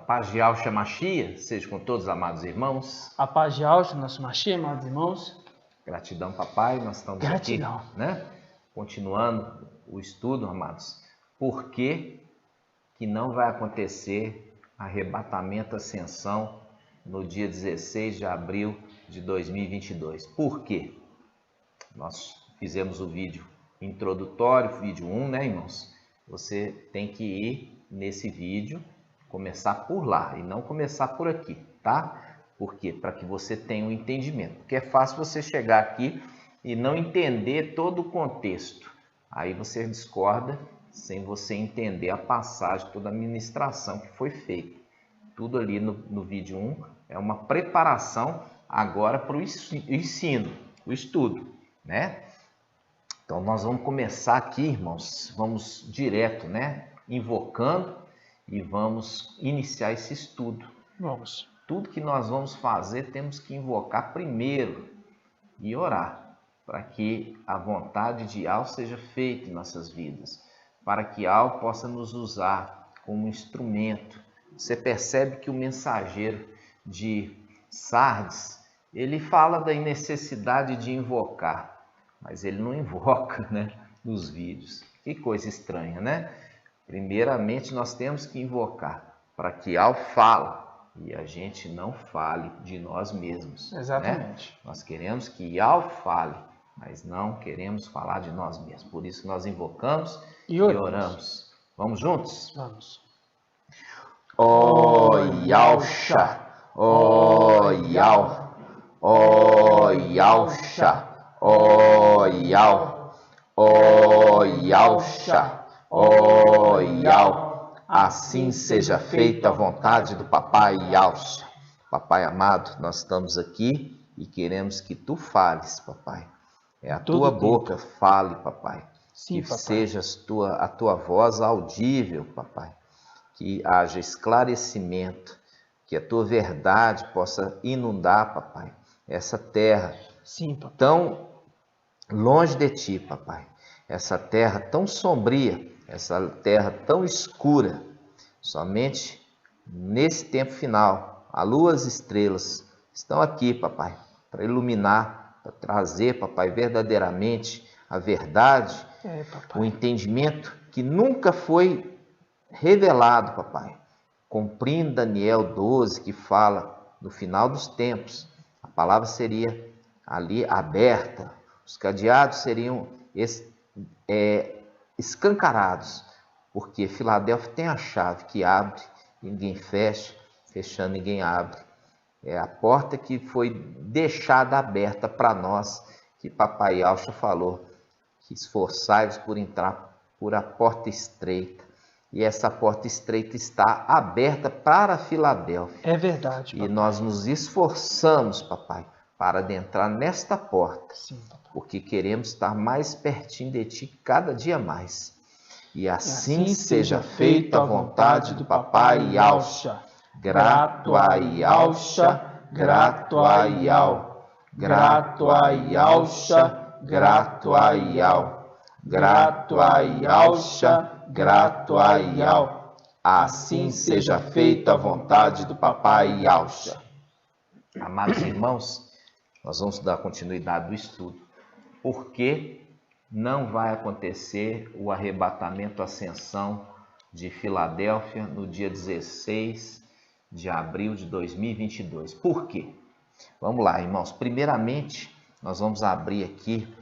paz de Yahshua Machia seja com todos, amados irmãos. A paz de Yahshua, nosso Machia, amados irmãos. Gratidão, papai. Nós estamos aqui, né? Continuando o estudo, amados. Por que não vai acontecer arrebatamento, ascensão no dia 16 de abril de 2022? Por quê? Nós fizemos o vídeo introdutório, vídeo 1, né, irmãos? Você tem que ir nesse vídeo, começar por lá e não começar por aqui, tá? Por quê? Para que você tenha um entendimento. Porque é fácil você chegar aqui e não entender todo o contexto. Aí você discorda sem você entender a passagem, toda a ministração que foi feita. Tudo ali no vídeo 1 é uma preparação agora para o ensino, o estudo, né? Então nós vamos começar aqui, irmãos, vamos direto, né? Invocando e vamos iniciar esse estudo. Vamos. Tudo que nós vamos fazer temos que invocar primeiro e orar para que a vontade de Yahweh seja feita em nossas vidas, para que Yahweh possa nos usar como instrumento. Você percebe que o mensageiro de Sardes, ele fala da necessidade de invocar, mas ele não invoca, né, nos vídeos. Que coisa estranha, né? Primeiramente, nós temos que invocar para que Yahweh fale e a gente não fale de nós mesmos. Exatamente. Né? Nós queremos que Yahweh fale, mas não queremos falar de nós mesmos. Por isso nós invocamos e oramos. Vamos juntos? Vamos. Ó Yahshua, ó Yahweh, ó Yahshua, ó Yahweh, ó Yahshua, ó Yahweh. Assim seja feita a vontade do papai Yahshua. Papai amado, nós estamos aqui e queremos que tu fales, papai. É a tua boca, fale, papai. Sim, que papai. seja a tua voz audível, papai. Que haja esclarecimento, que a tua verdade possa inundar, papai, essa terra. Sim, papai. Tão longe de ti, papai. Essa terra tão sombria, essa terra tão escura. Somente nesse tempo final, a lua e as estrelas estão aqui, papai, para iluminar, para trazer, papai, verdadeiramente a verdade, o entendimento que nunca foi revelado, papai. Cumprindo Daniel 12, que fala no final dos tempos, a palavra seria ali aberta, os cadeados seriam escancarados, porque Filadélfia tem a chave que abre e ninguém fecha, fechando ninguém abre. É a porta que foi deixada aberta para nós, que papai Yahshua falou, que esforçai-vos por entrar por a porta estreita. E essa porta estreita está aberta para Filadélfia. É verdade, papai. E nós nos esforçamos, papai, para adentrar nesta porta. Sim, papai. Porque queremos estar mais pertinho de ti cada dia mais. E assim seja feita a vontade do papai Yahshua. Grato a Yahshua, grato a Yahweh. Grato a Yahshua, grato a Yahweh. Grato a Yahshua, grato a Yahweh. Assim seja feita a vontade do papai Yahshua. Amados irmãos, nós vamos dar continuidade do estudo. Por que não vai acontecer o arrebatamento, ascensão de Filadélfia no dia 16 de abril de 2022? Por quê? Vamos lá, irmãos. Primeiramente, nós vamos abrir aqui,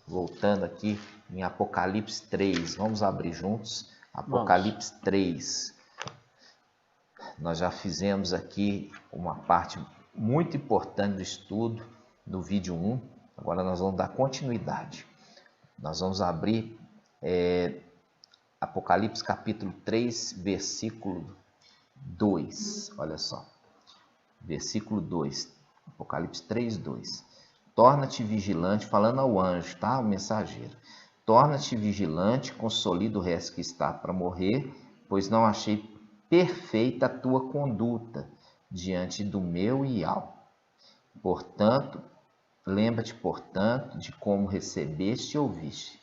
voltando aqui em Apocalipse 3. Vamos abrir juntos. Apocalipse 3. Nós já fizemos aqui uma parte muito importante do estudo no vídeo 1. Agora nós vamos dar continuidade. Nós vamos abrir Apocalipse capítulo 3, versículo 2. Olha só. Versículo 2. Apocalipse 3, 2. Torna-te vigilante, falando ao anjo, tá? O mensageiro. Torna-te vigilante, consolida o resto que está para morrer, pois não achei perfeita a tua conduta diante do meu Yahweh. Portanto, lembra-te, portanto, de como recebeste e ouviste,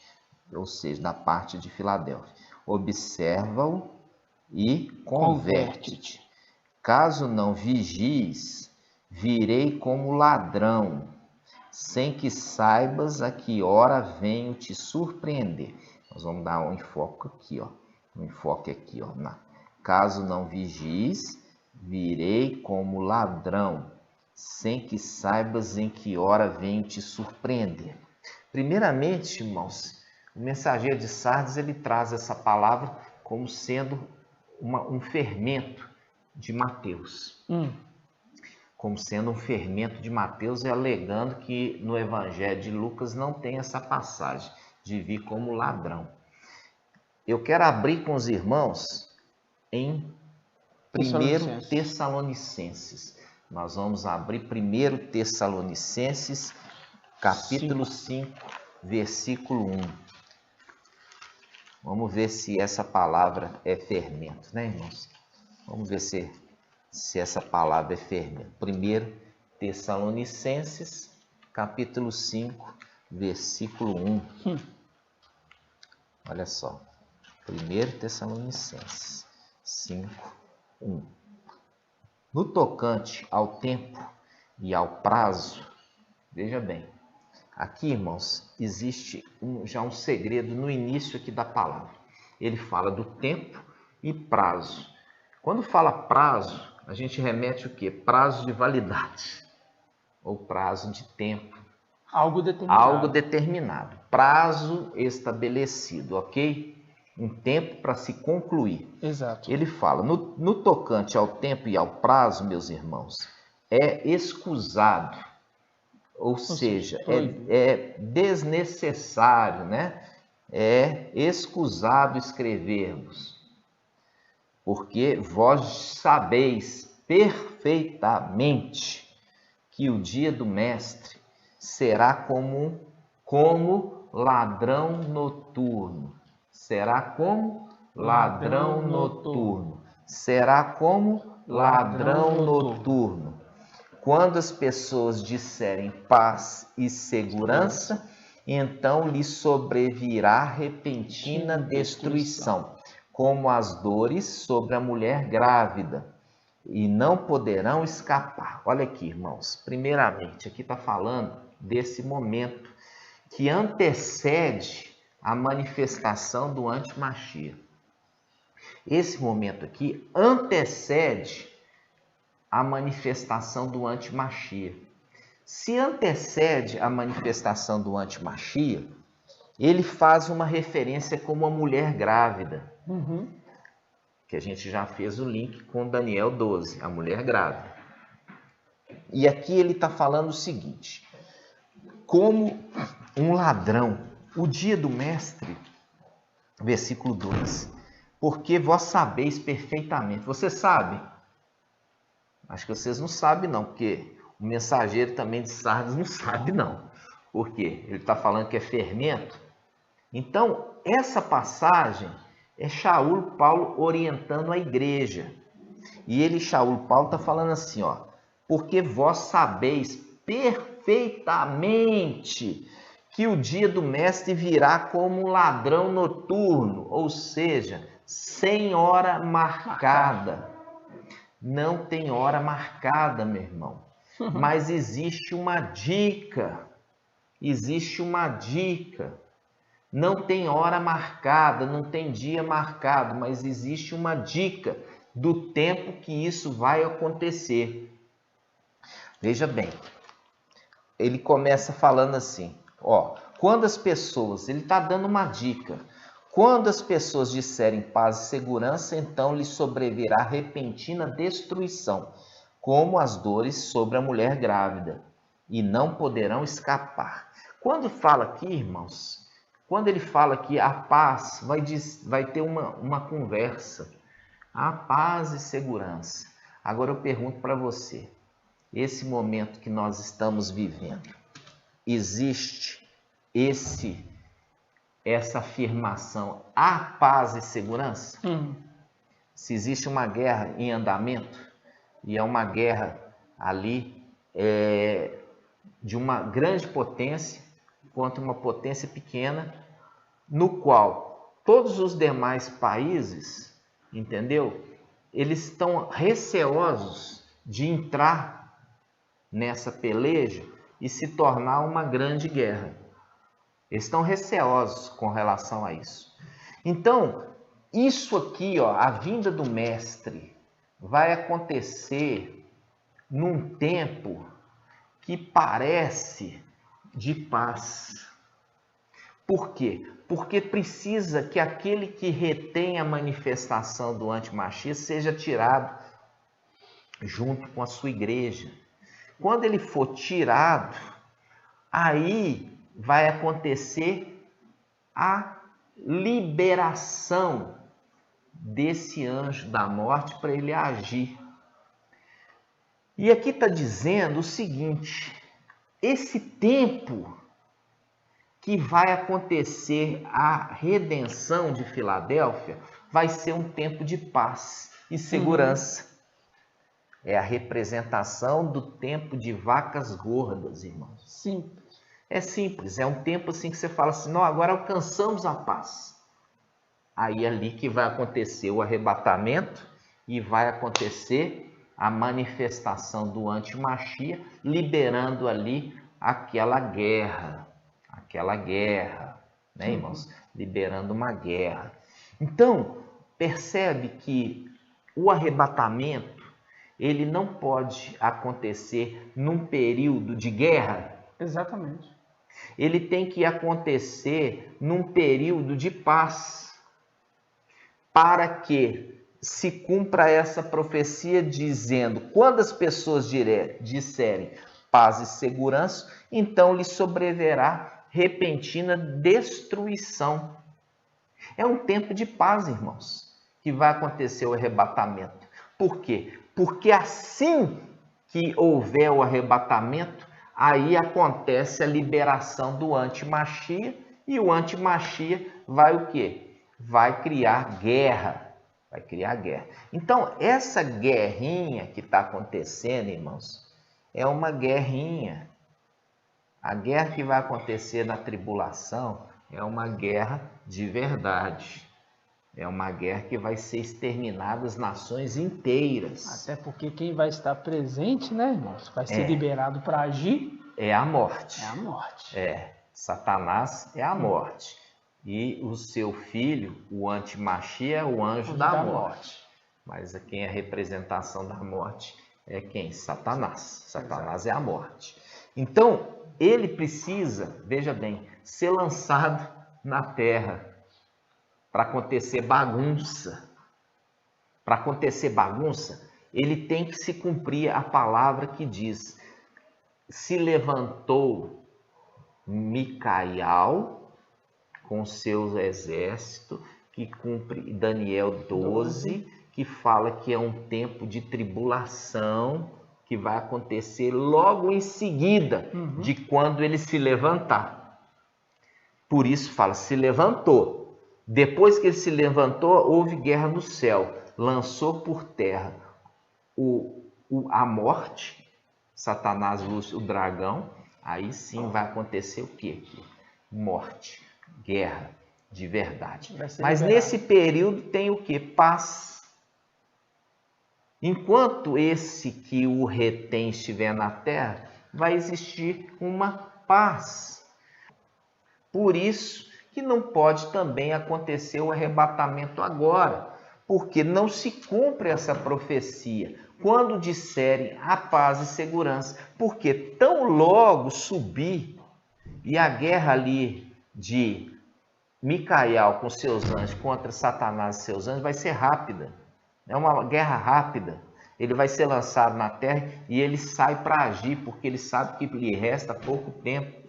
ou seja, da parte de Filadélfia. Observa-o e converte-te. Caso não vigies, virei como ladrão, sem que saibas a que hora venho te surpreender. Nós vamos dar um enfoque aqui, ó. Um enfoque aqui, ó. Caso não vigies, virei como ladrão, sem que saibas em que hora venho te surpreender. Primeiramente, irmãos, o mensageiro de Sardes, ele traz essa palavra como sendo um fermento de Mateus. Como sendo um fermento de Mateus, e alegando que no Evangelho de Lucas não tem essa passagem de vir como ladrão. Eu quero abrir com os irmãos em 1 Tessalonicenses. Nós vamos abrir 1 Tessalonicenses, capítulo 5, versículo 1. Vamos ver se essa palavra é fermento, né, irmãos? Vamos ver se essa palavra é fermento. 1 Tessalonicenses, capítulo 5, versículo 1. Olha só. 1 Tessalonicenses 5, 1. No tocante ao tempo e ao prazo, veja bem, aqui, irmãos, existe já um segredo no início aqui da palavra. Ele fala do tempo e prazo. Quando fala prazo, a gente remete o quê? Prazo de validade, ou prazo de tempo. Algo determinado. Algo determinado. Prazo estabelecido, ok? Um tempo para se concluir. Exato. Ele fala, no tocante ao tempo e ao prazo, meus irmãos, é escusado, ou seja, é desnecessário, né? É escusado escrevermos, porque vós sabeis perfeitamente que o dia do Mestre será como ladrão noturno. Será como ladrão noturno. Será como ladrão noturno. Quando as pessoas disserem paz e segurança, então lhes sobrevirá repentina destruição, como as dores sobre a mulher grávida, e não poderão escapar. Olha aqui, irmãos. Primeiramente, aqui está falando desse momento que antecede a manifestação do anti-Machia. Esse momento aqui antecede a manifestação do anti-Machia. Se antecede a manifestação do anti-Machia, ele faz uma referência como uma mulher grávida, que a gente já fez o link com Daniel 12, a mulher grávida. E aqui ele está falando o seguinte, como um ladrão, o dia do Mestre, versículo 2, porque vós sabeis perfeitamente. Você sabe? Acho que vocês não sabem não, porque o mensageiro também de Sardes não sabe não. Por quê? Ele está falando que é fermento. Então, essa passagem é Shaul Paulo orientando a igreja. E ele, Shaul Paulo, está falando assim, ó, porque vós sabeis perfeitamente que o dia do Mestre virá como um ladrão noturno, ou seja, sem hora marcada. Não tem hora marcada, meu irmão. Mas existe uma dica. Existe uma dica. Não tem hora marcada, não tem dia marcado, mas existe uma dica do tempo que isso vai acontecer. Veja bem, ele começa falando assim, ó, quando as pessoas, ele está dando uma dica, quando as pessoas disserem paz e segurança, então lhes sobrevirá repentina destruição, como as dores sobre a mulher grávida, e não poderão escapar. Quando fala aqui, irmãos, quando ele fala que a paz vai ter uma conversa, a paz e segurança. Agora eu pergunto para você, esse momento que nós estamos vivendo, existe essa afirmação, há paz e segurança? Se existe uma guerra em andamento, e é uma guerra ali de uma grande potência contra uma potência pequena, no qual todos os demais países, entendeu? eles estão receosos de entrar nessa peleja e se tornar uma grande guerra. Eles estão receosos com relação a isso. Então, isso aqui, ó, a vinda do mestre, vai acontecer num tempo que parece de paz. Por quê? Porque precisa que aquele que retém a manifestação do antimachia seja tirado junto com a sua igreja. Quando ele for tirado, aí vai acontecer a liberação desse anjo da morte para ele agir. E aqui está dizendo o seguinte: esse tempo que vai acontecer a redenção de Filadélfia vai ser um tempo de paz e segurança. É a representação do tempo de vacas gordas, irmãos. Simples. É simples, é um tempo assim que você fala assim, não, agora alcançamos a paz. Aí é ali que vai acontecer o arrebatamento e vai acontecer a manifestação do antimachia, liberando ali aquela guerra, né, irmãos? Liberando uma guerra. Então, percebe que o arrebatamento, ele não pode acontecer num período de guerra. Exatamente. Ele tem que acontecer num período de paz, para que se cumpra essa profecia dizendo, quando as pessoas disserem paz e segurança, então lhe sobreverá repentina destruição. É um tempo de paz, irmãos, que vai acontecer o arrebatamento. Por quê? Porque assim que houver o arrebatamento, aí acontece a liberação do antimachia, e o antimachia vai o quê? Vai criar guerra. Vai criar guerra. Então, essa guerrinha que está acontecendo, irmãos, é uma guerrinha. A guerra que vai acontecer na tribulação é uma guerra de verdade. É uma guerra que vai ser exterminada as nações inteiras. Até porque quem vai estar presente, né, irmãos, vai ser liberado para agir. É a morte. É a morte. Satanás é a morte. E o seu filho, o antimachia, é o anjo da morte. Mas quem é a representação da morte é quem? Satanás. Satanás é a morte. Então, ele precisa, veja bem, ser lançado na terra para acontecer bagunça. Para acontecer bagunça, ele tem que se cumprir a palavra que diz: se levantou Micael com seus exércitos, que cumpre Daniel 12, que fala que é um tempo de tribulação que vai acontecer logo em seguida de quando ele se levantar. Por isso fala, se levantou. Depois que ele se levantou, houve guerra no céu. Lançou por terra a morte, Satanás, Lúcio, o dragão. Aí sim vai acontecer o quê? Morte, guerra de verdade. Mas nesse período tem o quê? Paz. Enquanto esse que o retém estiver na terra, vai existir uma paz. Por isso que não pode também acontecer o arrebatamento agora, porque não se cumpre essa profecia quando disserem a paz e segurança, porque tão logo subir e a guerra ali de Micael com seus anjos contra Satanás e seus anjos vai ser rápida. É uma guerra rápida. Ele vai ser lançado na terra e ele sai para agir, porque ele sabe que lhe resta pouco tempo.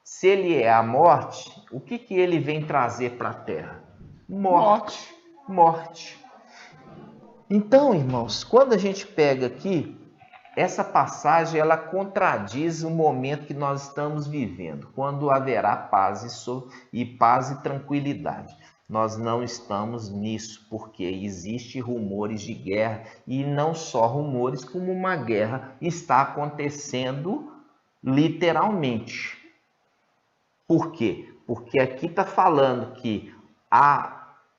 Se ele é a morte, o que ele vem trazer para a terra? Morte. Então, irmãos, quando a gente pega aqui, essa passagem ela contradiz o momento que nós estamos vivendo, quando haverá paz e tranquilidade. Nós não estamos nisso, porque existem rumores de guerra, e não só rumores, como uma guerra está acontecendo literalmente. Por quê? Porque aqui está falando que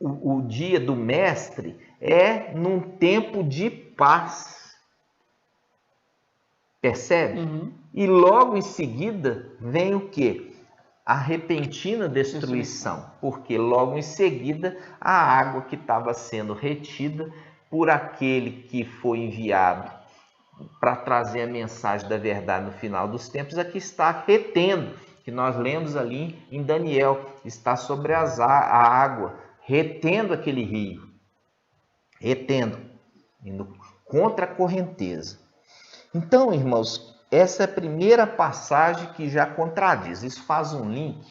o dia do mestre é num tempo de paz. Percebe? Uhum. E logo em seguida vem o quê? A repentina destruição. Porque logo em seguida a água que estava sendo retida por aquele que foi enviado para trazer a mensagem da verdade no final dos tempos, aqui está retendo, que nós lemos ali em Daniel, está sobre a água, retendo aquele rio, retendo, indo contra a correnteza. Então, irmãos, essa é a primeira passagem que já contradiz. Isso faz um link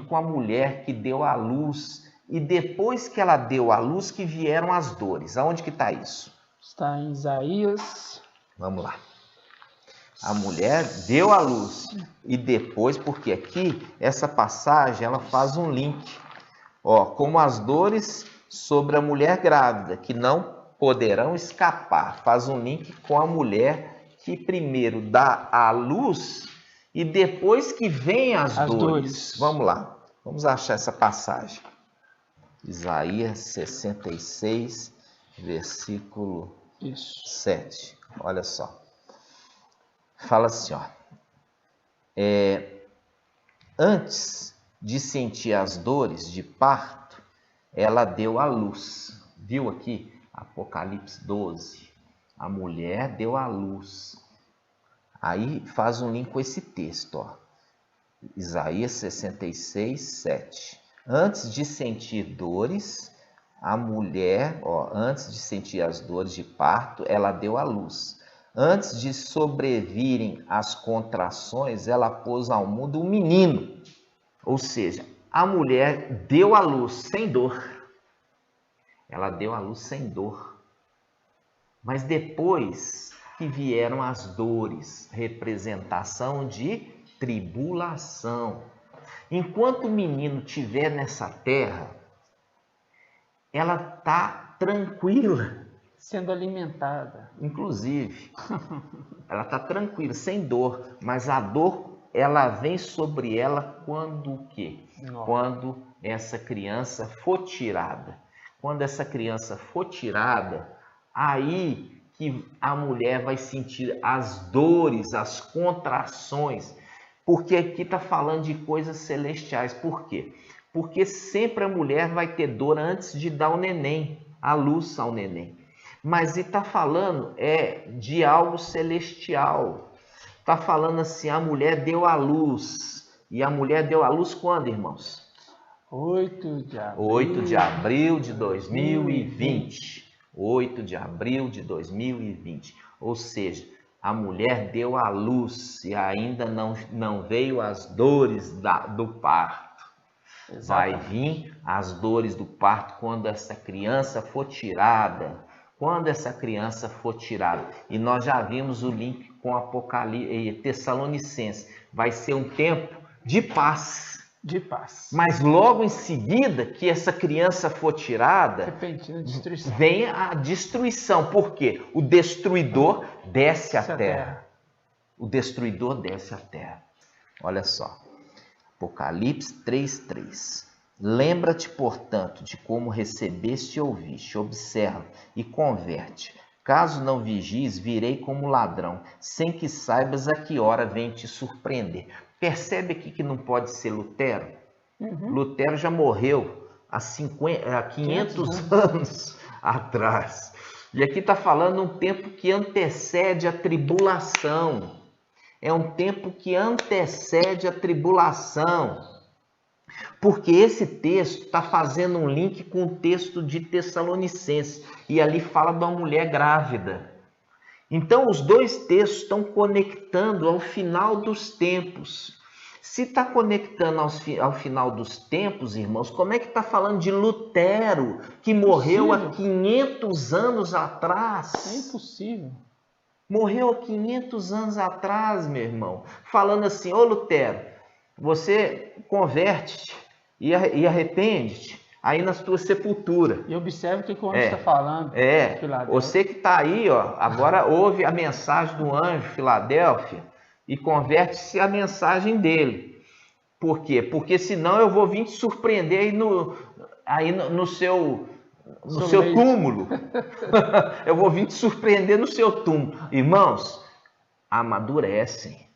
com a mulher que deu à luz, e depois que ela deu à luz que vieram as dores. Aonde que está isso? Está em Isaías. Vamos lá. A mulher deu à luz e depois, porque aqui essa passagem ela faz um link, como as dores sobre a mulher grávida que não poderão escapar. Faz um link com a mulher que primeiro dá à luz e depois que vem as dores. Vamos lá. Vamos achar essa passagem. Isaías 66, versículo 7. Olha só. Fala assim, antes de sentir as dores de parto, ela deu à luz. Viu aqui? Apocalipse 12. A mulher deu à luz. Aí faz um link com esse texto, Isaías 66, 7. Antes de sentir dores, a mulher, antes de sentir as dores de parto, ela deu à luz. Antes de sobrevirem as contrações, ela pôs ao mundo um menino. Ou seja, a mulher deu à luz sem dor. Ela deu à luz sem dor. Mas depois que vieram as dores, representação de tribulação. Enquanto o menino estiver nessa terra, ela está tranquila. Sendo alimentada. Inclusive, ela está tranquila, sem dor, mas a dor, ela vem sobre ela quando o quê? Quando essa criança for tirada. Quando essa criança for tirada, aí que a mulher vai sentir as dores, as contrações, porque aqui está falando de coisas celestiais. Por quê? Porque sempre a mulher vai ter dor antes de dar o neném, a luz ao neném. Mas está falando de algo celestial. Está falando assim, a mulher deu à luz. E a mulher deu à luz quando, irmãos? 8 de abril. 8 de abril de 2020. 8 de abril de 2020. Ou seja, a mulher deu à luz e ainda não veio as dores do parto. Exatamente. Vai vir as dores do parto quando essa criança for tirada. Quando essa criança for tirada. E nós já vimos o link com Apocalipse e Tessalonicenses. Vai ser um tempo de paz. De paz. Mas logo em seguida que essa criança for tirada, repentina destruição. Vem a destruição. Por quê? O destruidor desce à terra. O destruidor desce à terra. Olha só. Apocalipse 3:3. Lembra-te, portanto, de como recebeste e ouviste, observa e converte. Caso não vigies, virei como ladrão, sem que saibas a que hora vem te surpreender. Percebe aqui que não pode ser Lutero? Uhum. Lutero já morreu há 500 anos atrás. E aqui está falando um tempo que antecede a tribulação. É um tempo que antecede a tribulação. Porque esse texto está fazendo um link com o texto de Tessalonicenses. E ali fala de uma mulher grávida. Então, os dois textos estão conectando ao final dos tempos. Se está conectando ao final dos tempos, irmãos, como é que está falando de Lutero, que morreu há 500 anos atrás? É impossível. Morreu há 500 anos atrás, meu irmão. Falando assim, ô Lutero, você converte-te e arrepende-te aí na tua sepultura. E observe o que o anjo está falando. Você que está aí, agora ouve a mensagem do anjo Filadélfia e converte-se à mensagem dele. Por quê? Porque senão eu vou vir te surpreender aí no seu túmulo. Eu vou vir te surpreender no seu túmulo. Irmãos, amadurecem,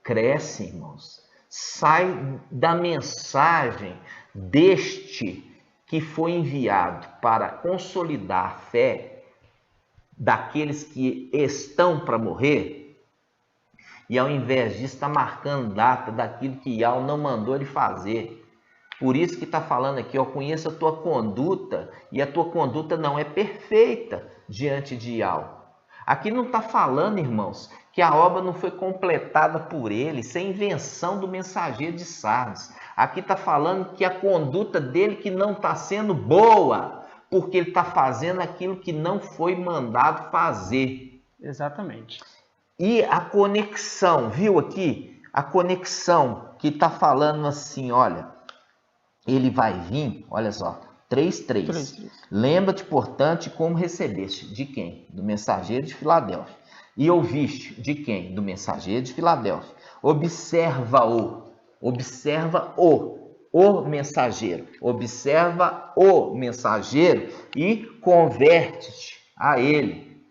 crescem, irmãos. Sai da mensagem deste que foi enviado para consolidar a fé daqueles que estão para morrer, e ao invés disso está marcando data daquilo que Yahweh não mandou ele fazer. Por isso que está falando aqui, ó, conheça a tua conduta, e a tua conduta não é perfeita diante de Yahweh. Aqui não está falando, irmãos, que a obra não foi completada por ele, isso é invenção do mensageiro de Sardes. Aqui está falando que a conduta dele que não está sendo boa, porque ele está fazendo aquilo que não foi mandado fazer. Exatamente. E a conexão, viu aqui? A conexão que está falando assim, olha, ele vai vir, olha só, 3:3. Lembra-te, portanto, como recebeste. De quem? Do mensageiro de Filadélfia. E ouviste. De quem? Do mensageiro de Filadélfia. Observa-o mensageiro. Observa o mensageiro e converte-te a ele,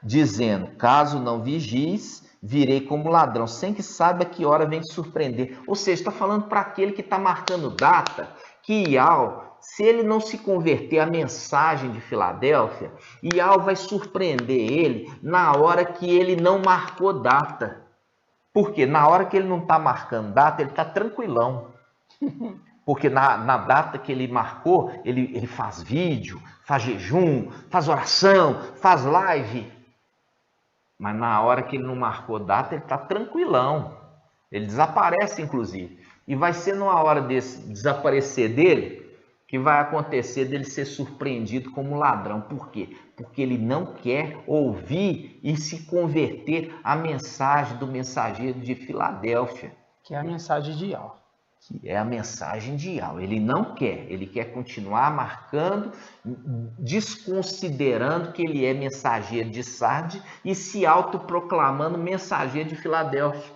dizendo, caso não vigies, virei como ladrão, sem que saiba que hora vem te surpreender. Ou seja, está falando para aquele que está marcando data, que Yahweh, se ele não se converter à mensagem de Filadélfia, Yahweh vai surpreender ele na hora que ele não marcou data. Por quê? Na hora que ele não está marcando data, ele está tranquilão. Porque na data que ele marcou, ele faz vídeo, faz jejum, faz oração, faz live. Mas na hora que ele não marcou data, ele está tranquilão. Ele desaparece, inclusive. E vai ser numa hora desse desaparecer dele que vai acontecer dele ser surpreendido como ladrão. Por quê? Porque ele não quer ouvir e se converter à mensagem do mensageiro de Filadélfia. Que é a mensagem de Yahweh. Que é a mensagem de Yahweh. Ele não quer, ele quer continuar marcando, desconsiderando que ele é mensageiro de Sardes e se autoproclamando mensageiro de Filadélfia.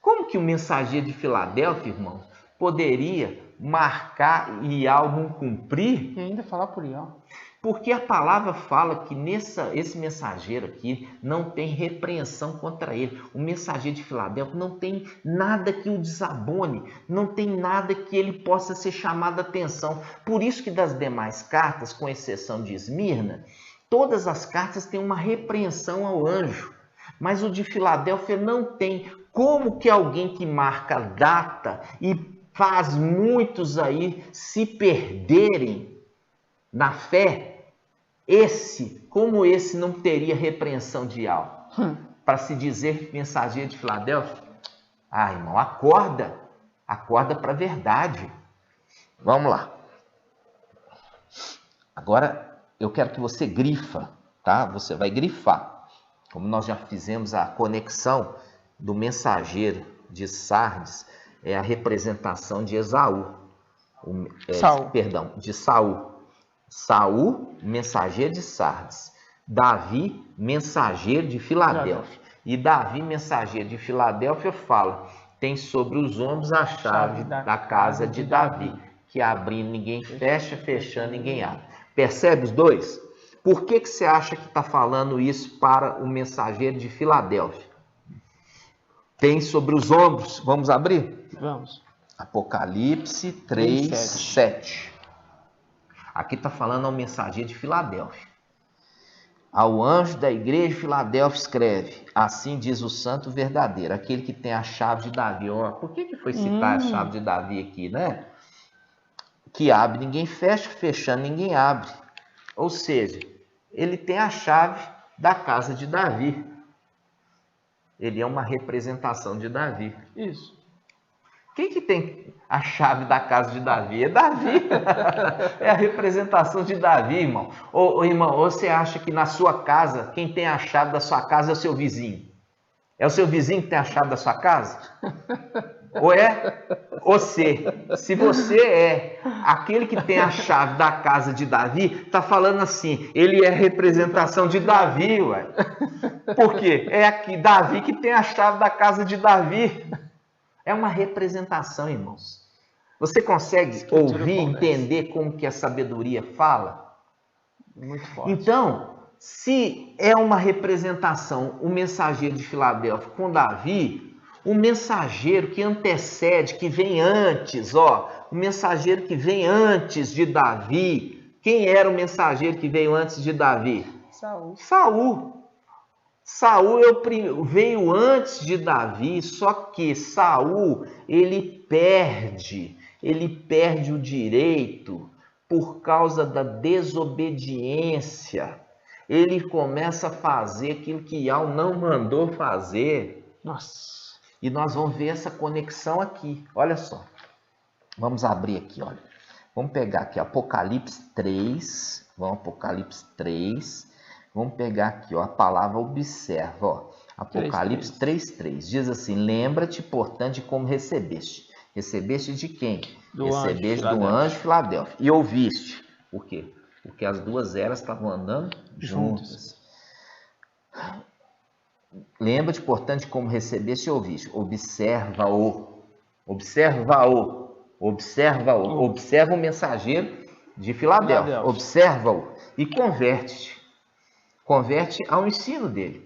Como que o mensageiro de Filadélfia, irmão, poderia marcar e Yahweh não cumprir? E ainda falar por Yahweh. Porque a palavra fala que esse mensageiro aqui não tem repreensão contra ele. O mensageiro de Filadélfia não tem nada que o desabone, não tem nada que ele possa ser chamado a atenção. Por isso que das demais cartas, com exceção de Esmirna, todas as cartas têm uma repreensão ao anjo. Mas o de Filadélfia não tem. Como que alguém que marca data e faz muitos aí se perderem na fé, como esse não teria repreensão de Yahweh? Para se dizer mensageiro de Filadélfia? Ah, irmão, acorda para a verdade. Vamos lá. Agora eu quero que você grifa, tá? Você vai grifar. Como nós já fizemos a conexão do mensageiro de Sardes, é a representação de Esaú. De Saul. Saul, mensageiro de Sardes. Davi, mensageiro de Filadélfia. E Davi, mensageiro de Filadélfia, fala: tem sobre os ombros a chave da casa de Davi, que abrindo ninguém fecha, fechando ninguém abre. Percebe os dois? Por que você acha que está falando isso para o mensageiro de Filadélfia? Tem sobre os ombros. Vamos abrir? Vamos. Apocalipse 3:7. Aqui está falando ao mensageiro de Filadélfia. Ao anjo da igreja de Filadélfia escreve: assim diz o santo verdadeiro, aquele que tem a chave de Davi. Por que foi citar a chave de Davi aqui, né? Que abre, ninguém fecha, fechando, ninguém abre. Ou seja, ele tem a chave da casa de Davi. Ele é uma representação de Davi. Isso. Quem que tem a chave da casa de Davi? É Davi. É a representação de Davi, irmão. Irmão, ou você acha que na sua casa, quem tem a chave da sua casa é o seu vizinho? É o seu vizinho que tem a chave da sua casa? Ou é você? Se você é aquele que tem a chave da casa de Davi, está falando assim, ele é representação de Davi, ué. Por quê? É aqui Davi que tem a chave da casa de Davi. É uma representação, irmãos. Você consegue ouvir, entender como que a sabedoria fala? Muito forte. Então, se é uma representação, o mensageiro de Filadélfia com Davi, o mensageiro que antecede, que vem antes, o mensageiro que vem antes de Davi. Quem era o mensageiro que veio antes de Davi? Saul veio antes de Davi, só que Saul, ele perde o direito por causa da desobediência. Ele começa a fazer aquilo que Yahweh não mandou fazer. Nossa. E nós vamos ver essa conexão aqui. Olha só. Vamos abrir aqui, olha. Vamos pegar aqui Apocalipse 3. Vamos Apocalipse 3. Vamos pegar aqui, a palavra observa, Apocalipse 3:3. Diz assim: lembra-te, portanto, de como recebeste. Recebeste de quem? Recebeste do anjo Filadélfia. E ouviste. Por quê? Porque as duas eras estavam andando juntas. Lembra-te, portanto, de como recebeste e ouviste. Observa-o. Observa o mensageiro de Filadélfia. Observa-o e converte-te. Converte ao ensino dele.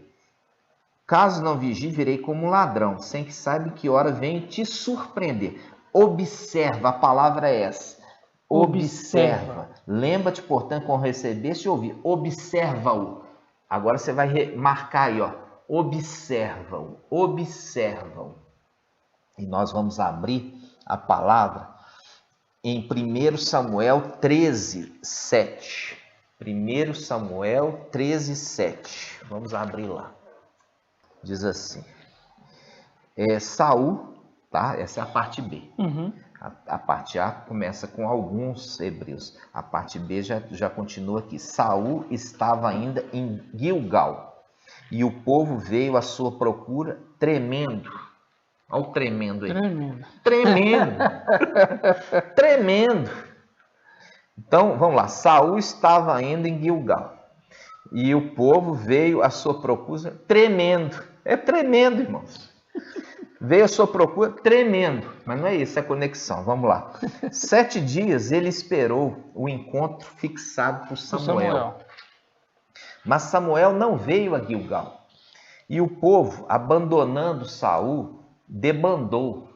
Caso não vigie, virei como um ladrão, sem que saiba que hora venho te surpreender. Observa, a palavra é essa. Observa. Lembra-te, portanto, quando recebeste e ouvir. Observa-o. Agora você vai marcar aí, Observa-o. Observa-o. E nós vamos abrir a palavra em 1 Samuel 13:7. 1 Samuel 13:7. Vamos abrir lá. Diz assim. Saul, tá? Essa é a parte B. A parte A começa com alguns hebreus. A parte B já continua aqui. Saul estava ainda em Gilgal. E o povo veio à sua procura tremendo. Olha o tremendo aí. Tremendo. Então, vamos lá. Saul estava ainda em Gilgal. E o povo veio à sua procura tremendo. É tremendo, irmãos. Veio à sua procura tremendo. Mas não é isso, é conexão. Vamos lá. 7 dias ele esperou o encontro fixado por Samuel. Mas Samuel não veio a Gilgal. E o povo, abandonando Saul, debandou.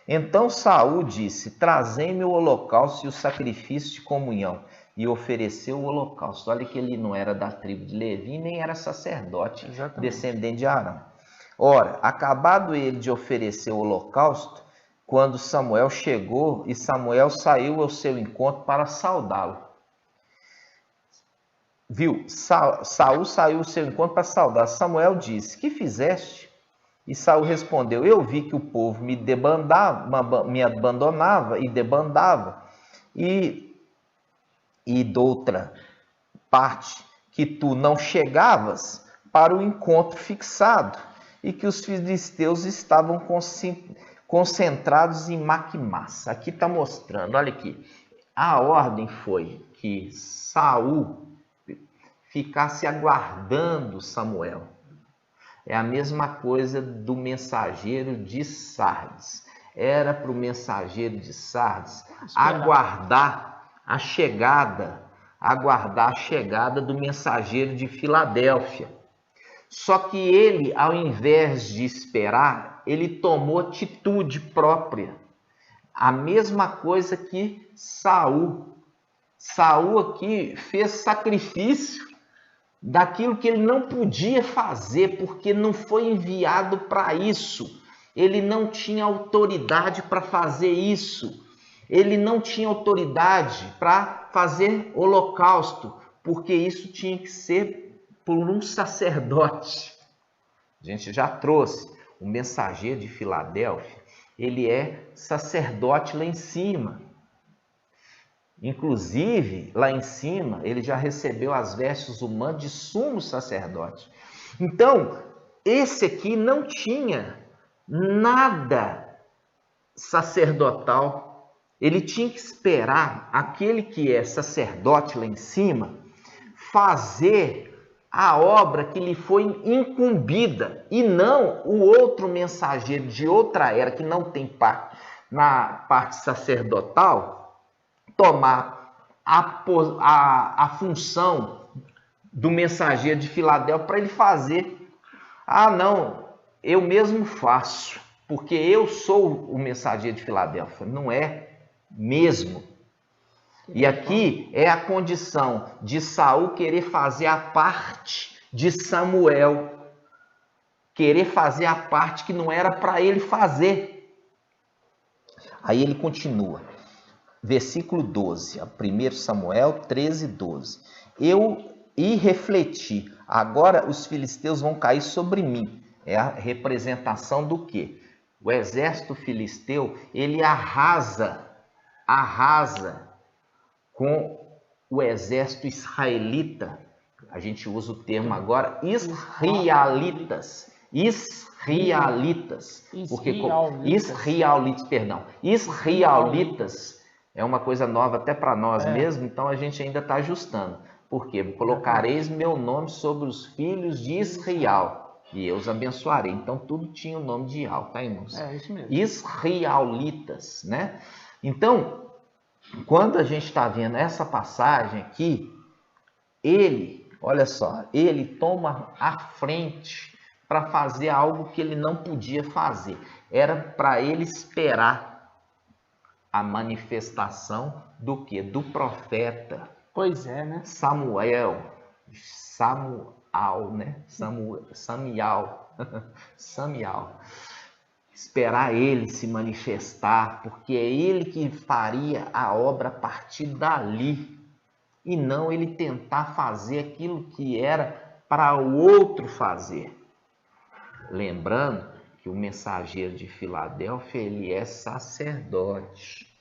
Então Saul disse: trazei-me o holocausto e o sacrifício de comunhão. E ofereceu o holocausto. Olha que ele não era da tribo de Levi, nem era sacerdote, descendente de Arão. Ora, acabado ele de oferecer o holocausto, quando Samuel chegou, e Samuel saiu ao seu encontro para saudá-lo. Viu? Saul saiu ao seu encontro para saudar. Samuel disse: que fizeste? E Saul respondeu: eu vi que o povo me abandonava e debandava, e doutra parte, que tu não chegavas para o encontro fixado, e que os filisteus estavam concentrados em Maquimás. Aqui está mostrando, olha aqui, a ordem foi que Saul ficasse aguardando Samuel. É a mesma coisa do mensageiro de Sardes. Era para o mensageiro de Sardes aguardar a chegada do mensageiro de Filadélfia. Só que ele, ao invés de esperar, ele tomou atitude própria. A mesma coisa que Saul. Saul aqui fez sacrifício daquilo que ele não podia fazer, porque não foi enviado para isso. Ele não tinha autoridade para fazer isso. Ele não tinha autoridade para fazer holocausto, porque isso tinha que ser por um sacerdote. A gente já trouxe o mensageiro de Filadélfia, ele é sacerdote lá em cima. Inclusive, lá em cima, ele já recebeu as vestes humanas de sumo sacerdote. Então, esse aqui não tinha nada sacerdotal. Ele tinha que esperar aquele que é sacerdote lá em cima fazer a obra que lhe foi incumbida, e não o outro mensageiro de outra era que não tem parte na parte sacerdotal, tomar a função do mensageiro de Filadélfia para ele fazer. Ah, não, eu mesmo faço, porque eu sou o mensageiro de Filadélfia. Não é mesmo. E aqui é a condição de Saul querer fazer a parte de Samuel. Querer fazer a parte que não era para ele fazer. Aí ele continua. Versículo 12, 1 Samuel 13, 12. E refleti, agora os filisteus vão cair sobre mim. É a representação do quê? O exército filisteu, ele arrasa com o exército israelita. A gente usa o termo agora israelitas. Israelitas é uma coisa nova até para nós mesmos, então a gente ainda está ajustando. Por quê? Colocareis meu nome sobre os filhos de Israel e eu os abençoarei. Então tudo tinha o nome de Yahweh, tá, irmãos? É isso mesmo. Israelitas, né? Então, quando a gente está vendo essa passagem aqui, olha só, ele toma a frente para fazer algo que ele não podia fazer. Era para ele esperar a manifestação do quê? Do profeta. Pois é, né? Samuel, né? Samial. Esperar ele se manifestar, porque é ele que faria a obra a partir dali. E não ele tentar fazer aquilo que era para o outro fazer. Lembrando que o mensageiro de Filadélfia, ele é sacerdote.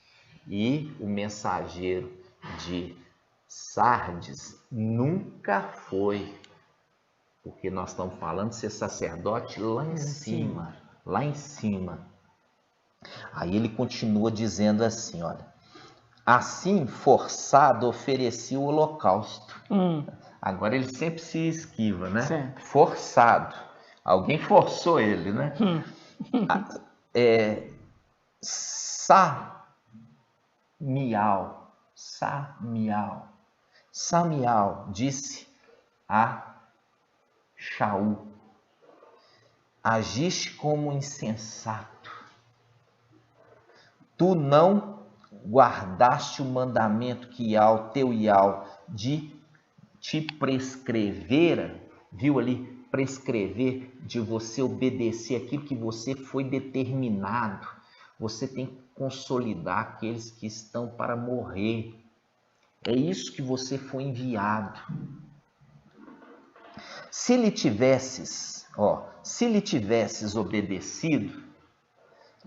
E o mensageiro de Sardes nunca foi. Porque nós estamos falando de ser sacerdote lá em cima. Lá em cima. Aí ele continua dizendo assim, olha. Assim, forçado, ofereci o holocausto. Agora ele sempre se esquiva, né? Sempre. Forçado. Alguém forçou ele, né? Samial disse a Shaul: agiste como insensato. Tu não guardaste o mandamento que teu Yahweh de te prescrevera, viu ali, prescrever, de você obedecer aquilo que você foi determinado. Você tem que consolidar aqueles que estão para morrer. É isso que você foi enviado. Se lhe tivesses obedecido,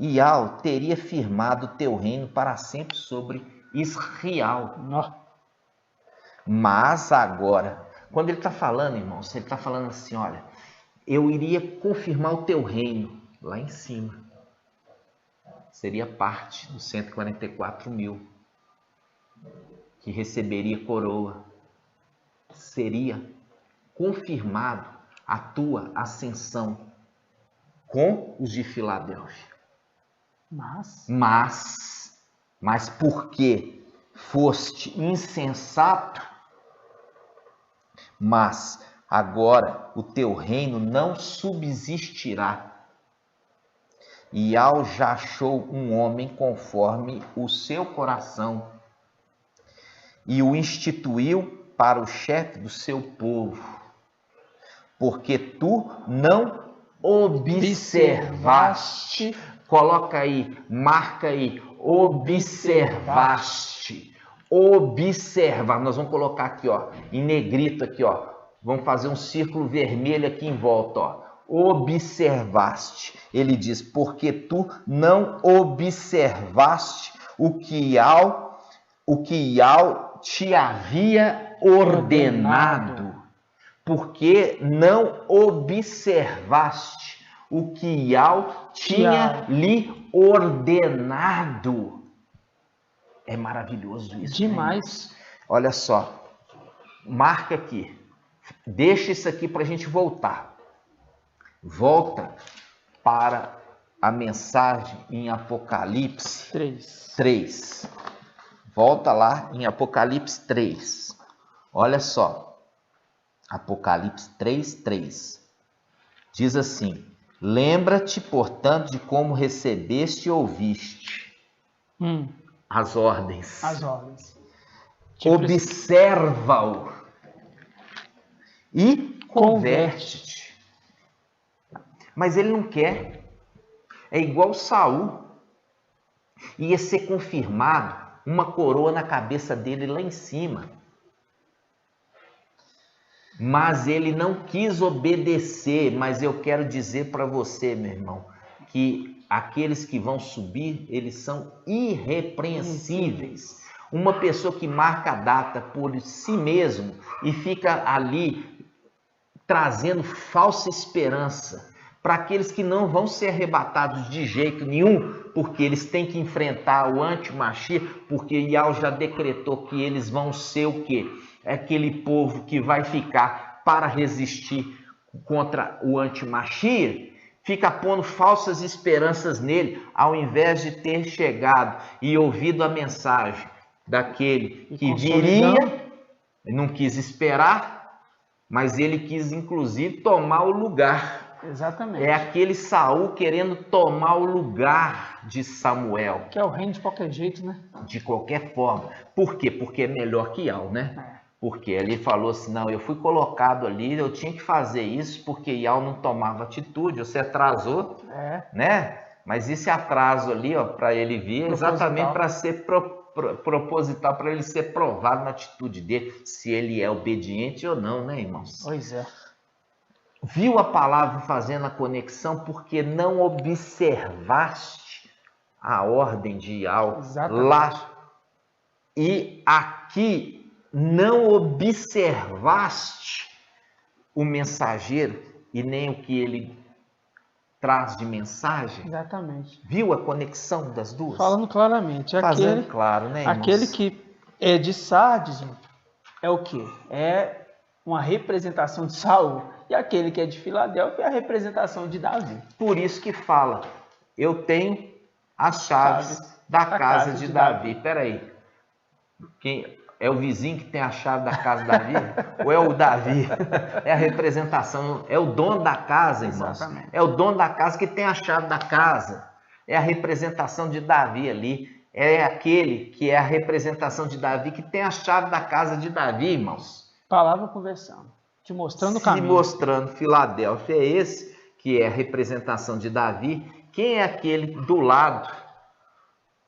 Yahweh teria firmado o teu reino para sempre sobre Israel. Mas agora, quando ele está falando, irmãos, ele está falando assim, olha, eu iria confirmar o teu reino lá em cima. Seria parte dos 144 mil que receberia coroa. Seria confirmado a tua ascensão com os de Filadélfia. Mas porque foste insensato, mas agora o teu reino não subsistirá. E já achou um homem conforme o seu coração e o instituiu para o chefe do seu povo, porque tu não observaste. Coloca aí, marca aí, observaste. Observar, nós vamos colocar aqui, ó, em negrito aqui, ó. Vamos fazer um círculo vermelho aqui em volta, ó. Observaste. Ele diz, porque tu não observaste o que Yahweh te havia ordenado. Porque não observaste o que Yahweh tinha lhe ordenado. É maravilhoso isso. Demais. Né? Olha só. Marca aqui. Deixa isso aqui para a gente voltar. Volta para a mensagem em Apocalipse 3. Volta lá em Apocalipse 3. Olha só. Apocalipse 3:3. Diz assim: lembra-te, portanto, de como recebeste e ouviste as ordens. As ordens. Observa-o e converte-te. Mas ele não quer. É igual Saul. Ia ser confirmado uma coroa na cabeça dele lá em cima. Mas ele não quis obedecer. Mas eu quero dizer para você, meu irmão, que aqueles que vão subir, eles são irrepreensíveis. Uma pessoa que marca a data por si mesmo e fica ali trazendo falsa esperança para aqueles que não vão ser arrebatados de jeito nenhum, porque eles têm que enfrentar o anti-Mashiach, porque Yahweh já decretou que eles vão ser o quê? É aquele povo que vai ficar para resistir contra o anti-Mashiach, fica pondo falsas esperanças nele, ao invés de ter chegado e ouvido a mensagem daquele que viria, não quis esperar, mas ele quis inclusive tomar o lugar. Exatamente. É aquele Saul querendo tomar o lugar de Samuel. Que é o reino de qualquer jeito, né? De qualquer forma. Por quê? Porque é melhor que Yahweh, né? Porque ele falou assim, não, eu fui colocado ali, eu tinha que fazer isso porque Yahweh não tomava atitude, você atrasou, né? Mas esse atraso ali, ó, para ele vir, é exatamente para ser proposital, para ele ser provado na atitude dele, se ele é obediente ou não, né, irmãos? Pois é. Viu a palavra fazendo a conexão porque não observaste a ordem de Yahweh lá. E aqui não observaste o mensageiro e nem o que ele traz de mensagem. Exatamente. Viu a conexão das duas? Falando claramente. Fazendo claro, né, irmãos? Aquele que é de Sardes é o quê? É uma representação de Saul. E aquele que é de Filadélfia é a representação de Davi. Por isso que fala, eu tenho as chaves da casa de Davi. Espera aí. Quem é o vizinho que tem a chave da casa de Davi? Ou é o Davi? É a representação, é o dono da casa, irmãos. Exatamente. É o dono da casa que tem a chave da casa. É a representação de Davi ali. É aquele que é a representação de Davi que tem a chave da casa de Davi, irmãos. Palavra conversando. Te mostrando o caminho. Se mostrando Filadélfia é esse, que é a representação de Davi. Quem é aquele do lado?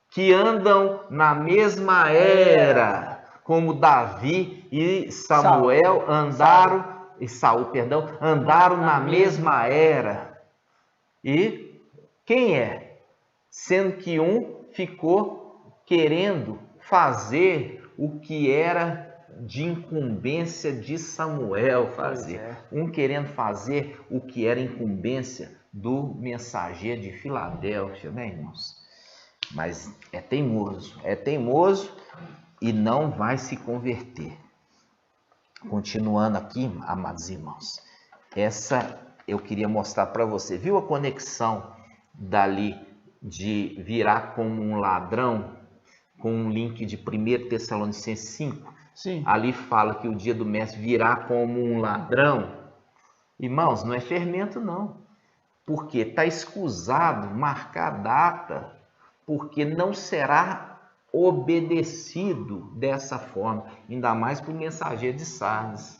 Que andam na mesma era, como Davi e Samuel andaram na mesma era. E quem é? Sendo que um ficou querendo fazer o que era de incumbência de Samuel fazer. Um querendo fazer o que era incumbência do mensageiro de Filadélfia, né, irmãos? Mas é teimoso e não vai se converter. Continuando aqui, amados irmãos, essa eu queria mostrar para você. Viu a conexão dali de virar como um ladrão com um link de 1 Tessalonicenses 5? Sim. Ali fala que o dia do mestre virá como um ladrão. Irmãos, não é fermento não, porque está escusado marcar a data, porque não será obedecido dessa forma, ainda mais para o mensageiro de Sardes,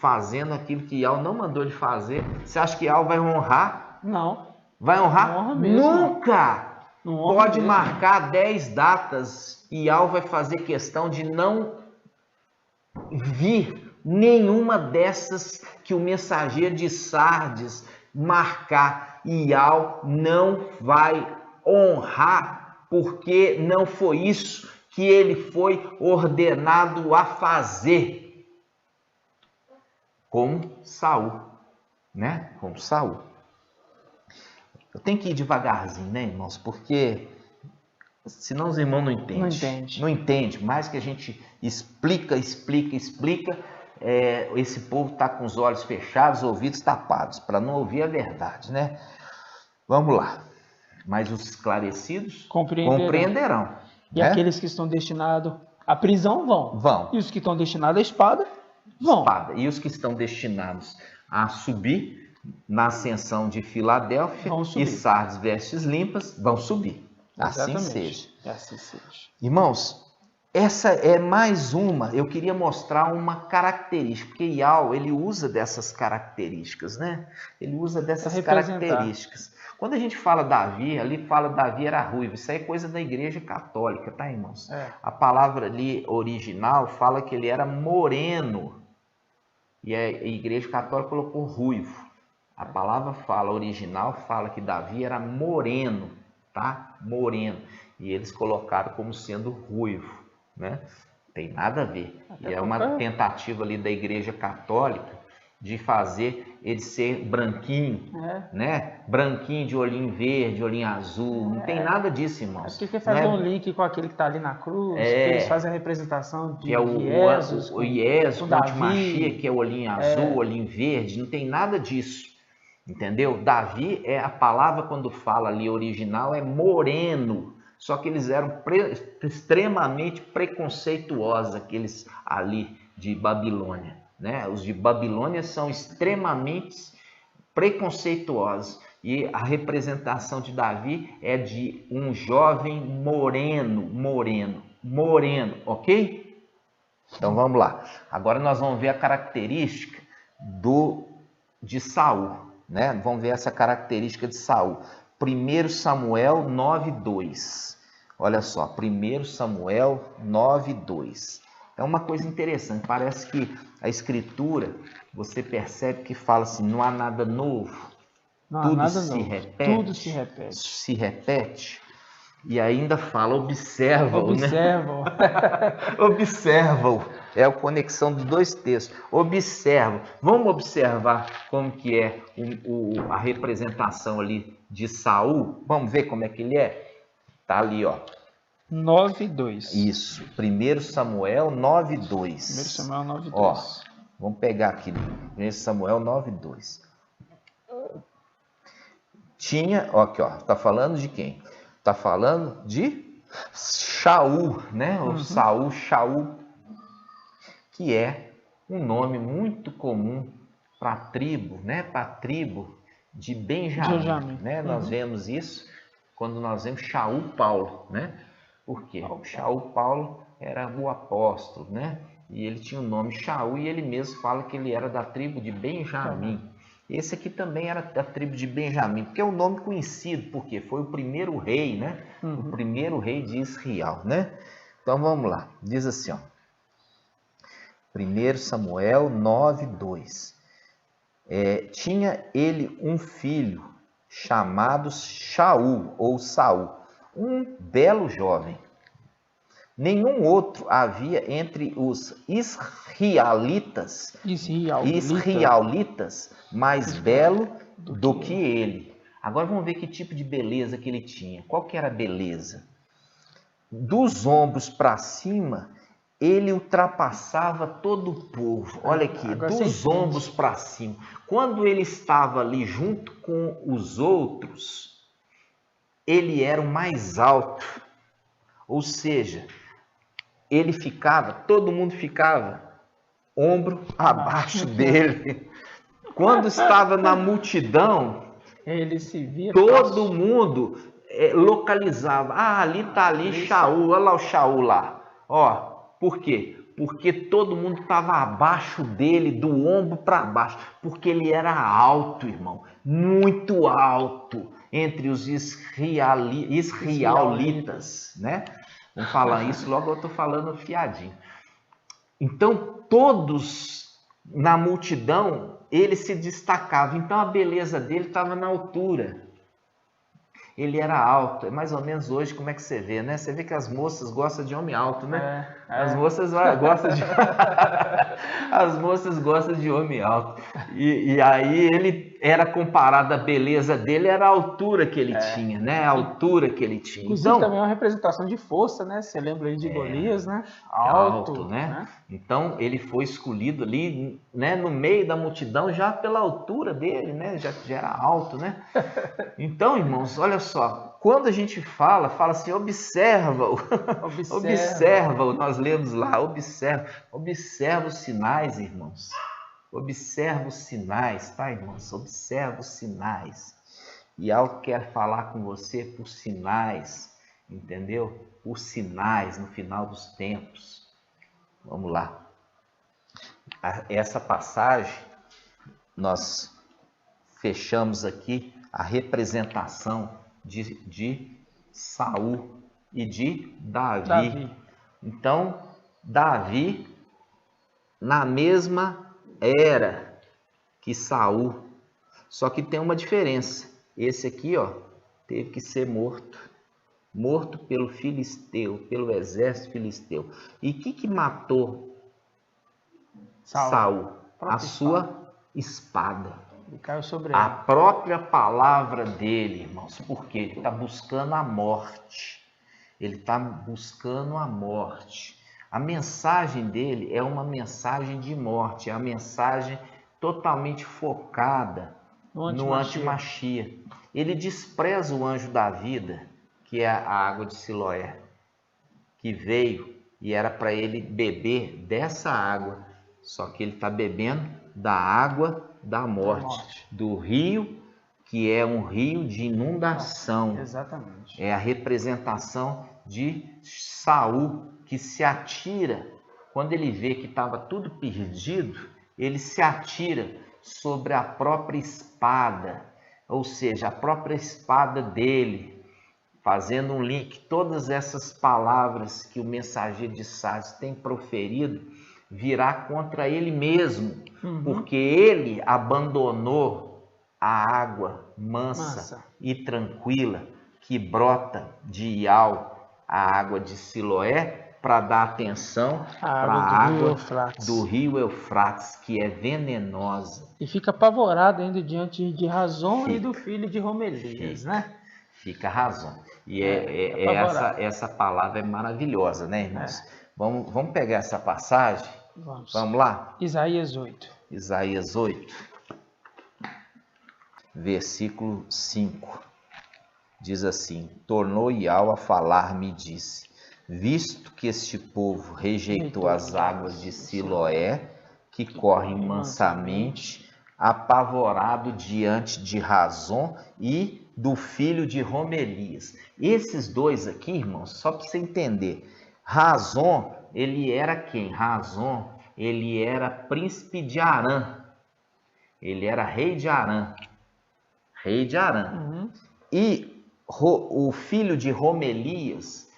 fazendo aquilo que Yahweh não mandou ele fazer. Você acha que Yahweh vai honrar? Não. Vai honrar? Não honra mesmo. Nunca! Não honra Pode mesmo. marcar 10 datas e Yahweh vai fazer questão de não vir nenhuma dessas que o mensageiro de Sardes marcar, e Yahweh não vai honrar, porque não foi isso que ele foi ordenado a fazer. Como Saul, né? Como Saul. Eu tenho que ir devagarzinho, né, irmãos? Porque senão os irmãos não entendem. Não entende. Mais que a gente explica, esse povo está com os olhos fechados, ouvidos tapados, para não ouvir a verdade, né? Vamos lá. Mas os esclarecidos compreenderão. E aqueles que estão destinados à prisão vão. Vão. E os que estão destinados à espada vão. Espada. E os que estão destinados a subir na ascensão de Filadélfia e Sardes vestes limpas vão subir. Assim seja. Assim seja. Irmãos, essa é mais uma, eu queria mostrar uma característica, porque Ial, ele usa dessas características, né? Ele usa dessas características. Quando a gente fala Davi, ali fala Davi era ruivo, isso aí é coisa da igreja católica, tá, irmãos? A palavra ali original fala que ele era moreno, e a igreja católica colocou ruivo. A palavra original fala que Davi era moreno, tá? Moreno. E eles colocaram como sendo ruivo, né? Tem nada a ver. E é uma tentativa ali da igreja católica de fazer ele ser branquinho, né? Branquinho de olhinho verde, olhinho azul. Não tem nada disso, irmãos. Porque fazer um link com aquele que está ali na cruz, que eles fazem a representação de Jesus. O Jesus, o Antimachia, que é o olhinho azul, olhinho verde. Não tem nada disso. Entendeu? Davi, a palavra quando fala ali original é moreno. Só que eles eram extremamente preconceituosos, aqueles ali de Babilônia, né? Os de Babilônia são extremamente preconceituosos. E a representação de Davi é de um jovem moreno, ok? Então vamos lá. Agora nós vamos ver a característica de Saul, né? Vamos ver essa característica de Saul. 1 Samuel 9:2. Olha só, 1 Samuel 9:2. É uma coisa interessante, parece que a escritura, você percebe que fala assim, não há nada novo, tudo se repete, e ainda fala, observa-o, né? Observa-o, é a conexão dos dois textos, observa. Vamos observar como que é a representação ali de Saul, vamos ver como é que ele é? Tá ali, ó. 9:2. Isso, 1 Samuel 9:2. 1 Samuel 9:2. Ó, vamos pegar aqui, 1 Samuel 9:2. Tinha, ó, aqui, ó, tá falando de quem? Tá falando de Shaul, né? O Shaul, que é um nome muito comum para a tribo, né? Para a tribo de Benjamim. Né? Nós vemos isso quando nós vemos Shaul Paulo, né? Por quê? O Shaul Paulo era o apóstolo, né? E ele tinha o nome Shaul e ele mesmo fala que ele era da tribo de Benjamim. Esse aqui também era da tribo de Benjamim, porque é um nome conhecido, porque foi o primeiro rei, né? O primeiro rei de Israel, né? Então vamos lá, diz assim, ó. 1 Samuel 9:2. Tinha ele um filho chamado Shaul, ou Saul, um belo jovem. Nenhum outro havia entre os israelitas mais belo do que ele. Agora vamos ver que tipo de beleza que ele tinha. Qual que era a beleza? Dos ombros para cima, ele ultrapassava todo o povo. Olha aqui, dos ombros para cima. Quando ele estava ali junto com os outros, ele era o mais alto. Ou seja, todo mundo ficava ombro abaixo dele. Quando estava na multidão, ele se via todo mundo localizava. Ali está ali Shaul, olha lá o Shaul lá. Ó, por quê? Porque todo mundo estava abaixo dele, do ombro para baixo, porque ele era alto, irmão, muito alto, entre os israelitas, né? Vamos falar isso, logo eu estou falando fiadinho. Então, todos na multidão, ele se destacava. Então, a beleza dele estava na altura. Ele era alto. É mais ou menos hoje, como é que você vê, né? Você vê que as moças gostam de homem alto, né? As moças gostam de... As moças gostam de homem alto. E aí, era comparado à beleza dele, era a altura que ele tinha, né? A altura que ele tinha. Inclusive Então, também é uma representação de força, né? Você lembra aí de Golias, né? alto, né? Então ele foi escolhido ali, né, no meio da multidão, já pela altura dele, né? Já era alto, né? Então, irmãos, olha só, quando a gente fala assim, observa-o, observa-o, nós lemos lá, observa os sinais, irmãos. Observa os sinais, tá, irmãos? Observa os sinais. E algo quer falar com você por sinais, entendeu? Por sinais no final dos tempos. Vamos lá. Essa passagem, nós fechamos aqui a representação de Saul e de Davi. Então, Davi, na mesma era que Saul, só que tem uma diferença. Esse aqui, ó, teve que ser morto pelo filisteu, pelo exército filisteu. E o que matou Saul? A sua espada. E caiu sobre a própria palavra dele, irmãos, porque ele está buscando a morte. Ele está buscando a morte. A mensagem dele é uma mensagem de morte, é uma mensagem totalmente focada no antimachia. Ele despreza o anjo da vida, que é a água de Siloé, que veio e era para ele beber dessa água, só que ele está bebendo da água da morte, do rio, que é um rio de inundação. Exatamente. É a representação de Saul, que se atira, quando ele vê que estava tudo perdido, ele se atira sobre a própria espada, ou seja, a própria espada dele, fazendo um link, todas essas palavras que o mensageiro de Sardes tem proferido, virá contra ele mesmo, porque ele abandonou a água mansa e tranquila que brota de Ial, a água de Siloé, para dar atenção para a água do rio Eufrates, que é venenosa. E fica apavorado ainda diante de Razon e do filho de Romelias, né? Fica Razon. E essa palavra é maravilhosa, né, irmãos? Vamos pegar essa passagem? Vamos lá? Isaías 8. Isaías 8, versículo 5. Diz assim: Tornou Ial a falar-me e disse: Visto que este povo rejeitou as águas de Siloé, que correm mansamente, apavorado diante de Razon e do filho de Romelias. Esses dois aqui, irmãos, só para você entender, Razon, ele era quem? Razon, ele era príncipe de Arã. Ele era rei de Arã. Rei de Arã. E o filho de Romelias,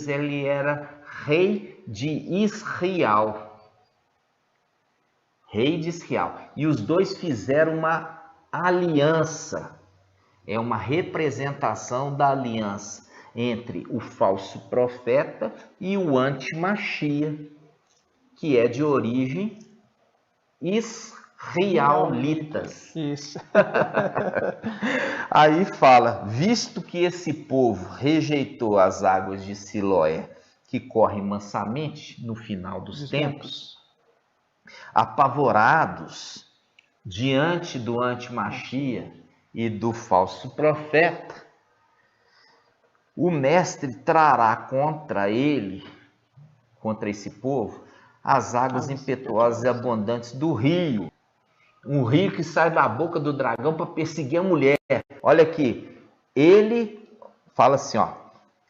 ele era rei de Israel. Rei de Israel. E os dois fizeram uma aliança. É uma representação da aliança entre o falso profeta e o antimachia, que é de origem israelitas. Isso. Aí fala: visto que esse povo rejeitou as águas de Siloé, que correm mansamente no final dos tempos, apavorados diante do antimachia e do falso profeta, o mestre trará contra ele, contra esse povo, as águas impetuosas e abundantes do rio. Um rio que sai da boca do dragão para perseguir a mulher. Olha aqui, ele fala assim, ó,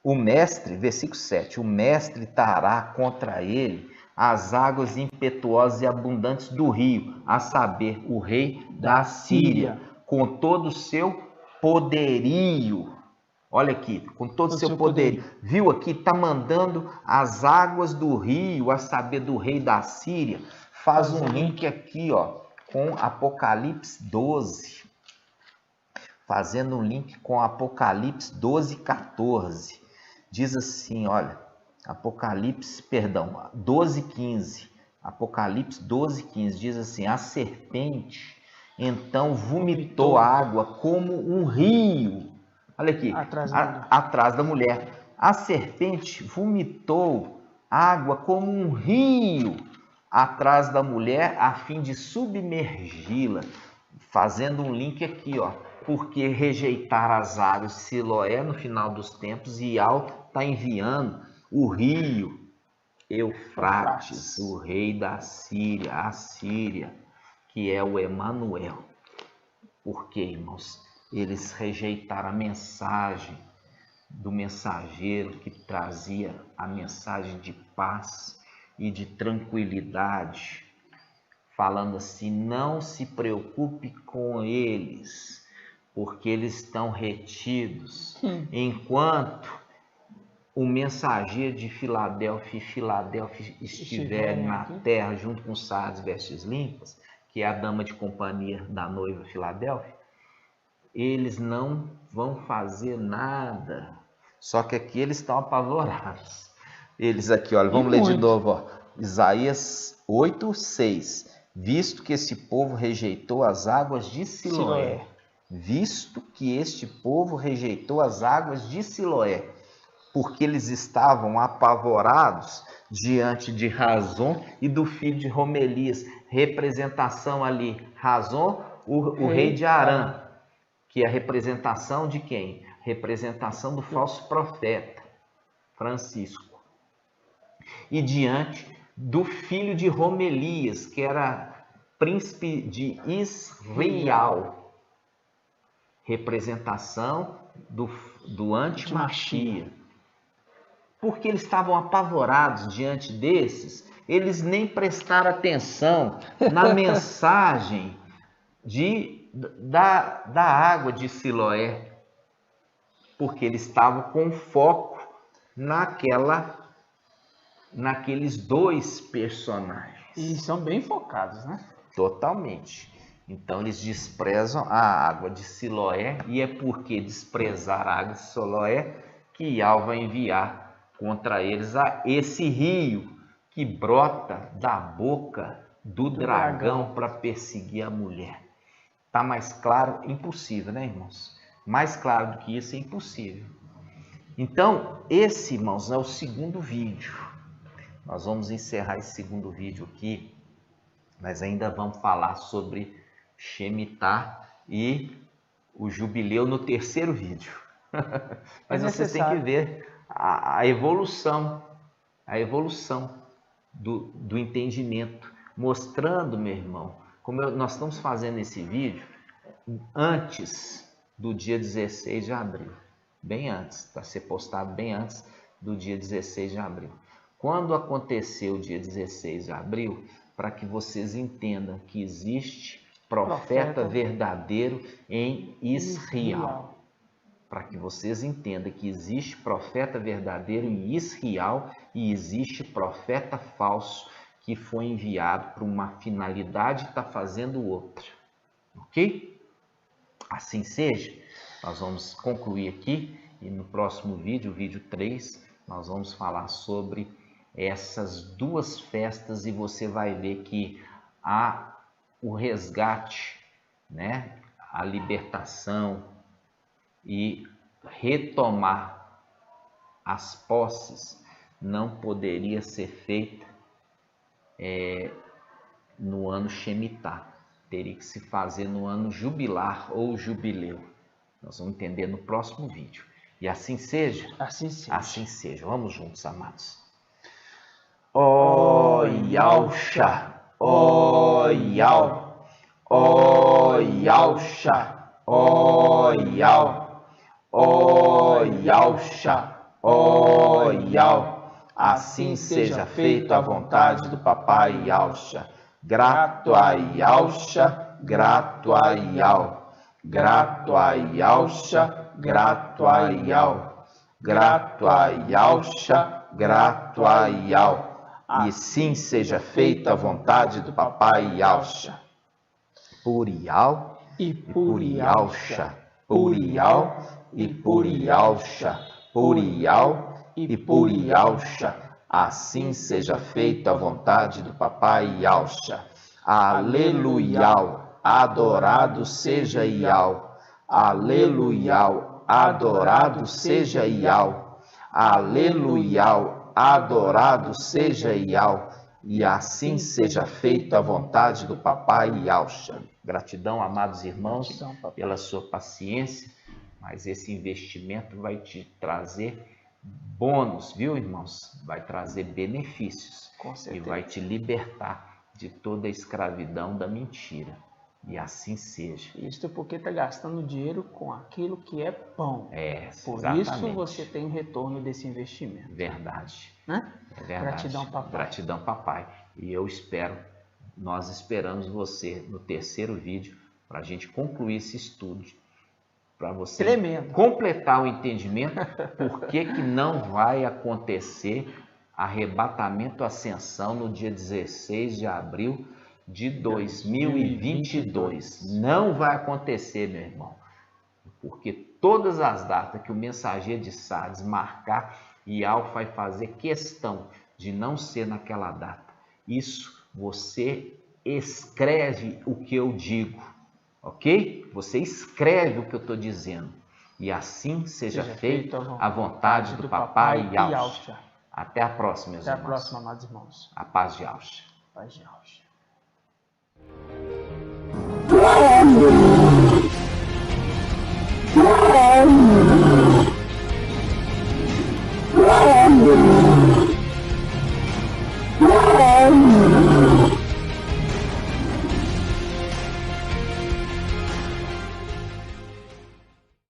o mestre, versículo 7, o mestre trará contra ele as águas impetuosas e abundantes do rio, a saber, o rei da Síria, com todo o seu poderio. Olha aqui, com todo o seu poderio. Viu aqui, está mandando as águas do rio, a saber, do rei da Síria. Faz um link aqui, ó, com Apocalipse 12. Fazendo um link com Apocalipse 12, 14. Diz assim, olha, Apocalipse, 12, 15. Apocalipse 12, 15 diz assim: a serpente então vomitou água como um rio. Olha aqui, atrás da mulher. A serpente vomitou água como um rio atrás da mulher, a fim de submergi-la. Fazendo um link aqui, ó. Porque rejeitar as águas de Siloé no final dos tempos, e Yahvé está enviando o rio Eufrates, o rei da Síria, a Síria, que é o Emanuel. Por quê, irmãos? Eles rejeitaram a mensagem do mensageiro que trazia a mensagem de paz e de tranquilidade, falando assim: não se preocupe com eles, porque eles estão retidos, enquanto o mensageiro de Filadélfia estiverem na terra junto com Sardes vestes limpas, que é a dama de companhia da noiva Filadélfia, eles não vão fazer nada. Só que aqui eles estão apavorados. Eles aqui, olha, vamos ler de novo, ó. Isaías 8:6. Visto que esse povo rejeitou as águas de Siloé. Visto que este povo rejeitou as águas de Siloé, porque eles estavam apavorados diante de Razon e do filho de Romelias. Representação ali, Razon, o rei de Arã, que é a representação de quem? Representação do falso profeta, Francisco. E diante do filho de Romelias, que era príncipe de Israel, representação do antimachia. Porque eles estavam apavorados diante desses, eles nem prestaram atenção na mensagem da água de Siloé, porque eles estavam com foco naqueles dois personagens. E são bem focados, né? Totalmente. Então eles desprezam a água de Siloé, e é porque desprezar a água de Siloé que Yahvé vai enviar contra eles esse rio que brota da boca do dragão para perseguir a mulher. Tá mais claro? Impossível, né, irmãos? Mais claro do que isso é impossível. Então, esse, irmãos, é o segundo vídeo. Nós vamos encerrar esse segundo vídeo aqui, mas ainda vamos falar sobre Shemitah e o jubileu no terceiro vídeo. Mas vocês têm que ver a evolução do entendimento, mostrando, meu irmão, como nós estamos fazendo esse vídeo antes do dia 16 de abril, bem antes, para ser postado bem antes do dia 16 de abril. Quando aconteceu o dia 16 de abril, para que vocês entendam que existe profeta verdadeiro em Israel. Para que vocês entendam que existe profeta verdadeiro em Israel e existe profeta falso que foi enviado para uma finalidade e está fazendo outra. Ok? Assim seja, nós vamos concluir aqui e no próximo vídeo, o vídeo 3, nós vamos falar sobre essas duas festas e você vai ver que há o resgate, né? A libertação e retomar as posses não poderia ser feita no ano Shemitah, teria que se fazer no ano jubilar ou jubileu. Nós vamos entender no próximo vídeo. E assim seja? Assim seja. Assim seja. Vamos juntos, amados. Ó Yahshua, ó Yahweh, ó Yahshua, ó Yahweh, ó Yahshua, ó Yahweh. Assim seja feita a vontade do Papai Yahshua. Grato a Yahshua, grato a Yahweh. Grato a Yahshua, grato a Yahweh. Grato a Yahshua, grato a Yahweh. E sim seja feita a vontade do Papai Yahshua. Por Yahweh e por Yahshua. Por Yahweh e por Yahshua. Por Yahweh e por Yahshua. Assim seja feita a vontade do Papai Yahshua. Aleluia. adorado seja Iau. Aleluiau, adorado seja Iau. Aleluiau, adorado seja Iau. E assim seja feita a vontade do Papai Yahshua. Gratidão, amados irmãos, pela sua paciência, mas esse investimento vai te trazer bônus, viu, irmãos? Vai trazer benefícios e vai te libertar de toda a escravidão da mentira. E assim seja. Isso porque está gastando dinheiro com aquilo que é pão. Por exatamente. isso você tem o retorno desse investimento. Verdade. Né? É verdade. Gratidão, papai. Gratidão, papai. E nós esperamos você no terceiro vídeo para a gente concluir esse estudo, para você completar o entendimento por que não vai acontecer arrebatamento ascensão no dia 16 de abril de 2022. Não vai acontecer, meu irmão, porque todas as datas que o mensageiro de Sardes marcar, Iau vai fazer questão de não ser naquela data. Isso você escreve o que eu digo, ok? Você escreve o que eu estou dizendo. E assim seja feita a vontade do Papai Yahshua. Até a próxima, meus irmãos. Até a próxima, amados irmãos. A paz de Yahshua. Paz de Yahshua. Oh